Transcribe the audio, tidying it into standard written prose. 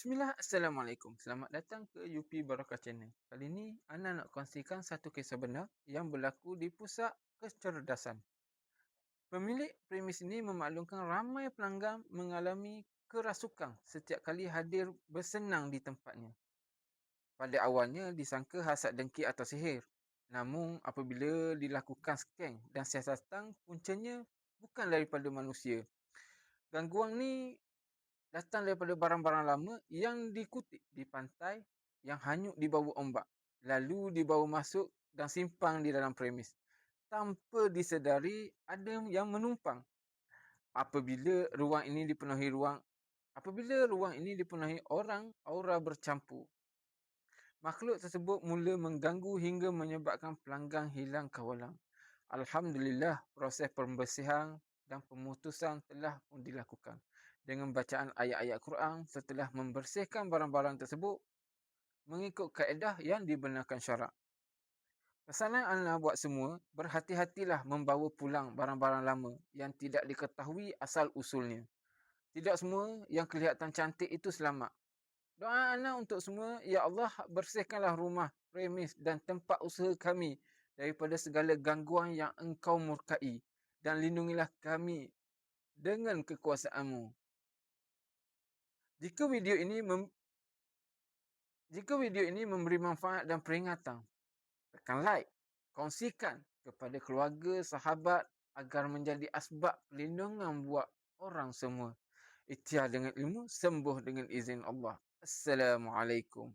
Bismillah, Assalamualaikum. Selamat datang ke UP Barakah Channel. Kali ni, Ana nak kongsikan satu kisah benar yang berlaku di pusat kecerdasan. Pemilik premis ini memaklumkan ramai pelanggan mengalami kerasukan setiap kali hadir bersenang di tempatnya. Pada awalnya disangka hasad dengki atau sihir. Namun apabila dilakukan scan dan siasatan, puncanya bukan daripada manusia. Gangguan ni datang daripada barang-barang lama yang dikutip di pantai yang hanyut di bawah ombak. Lalu dibawa masuk dan simpan di dalam premis. Tanpa disedari ada yang menumpang. Apabila ruang ini dipenuhi orang, aura bercampur. Makhluk tersebut mula mengganggu hingga menyebabkan pelanggan hilang kawalan. Alhamdulillah, proses pembersihan dan pemutusan telah pun dilakukan. Dengan bacaan ayat-ayat Quran setelah membersihkan barang-barang tersebut mengikut kaedah yang dibenarkan syarak. Pesanan Ana buat semua, berhati-hatilah membawa pulang barang-barang lama yang tidak diketahui asal-usulnya. Tidak semua yang kelihatan cantik itu selamat. Doa Ana untuk semua, Ya Allah, bersihkanlah rumah, premis dan tempat usaha kami daripada segala gangguan yang Engkau murkai dan lindungilah kami dengan kekuasaan-Mu. Jika video ini memberi manfaat dan peringatan, tekan like, kongsikan kepada keluarga, sahabat agar menjadi asbab perlindungan buat orang semua. Ikhtiar dengan ilmu, sembuh dengan izin Allah. Assalamualaikum.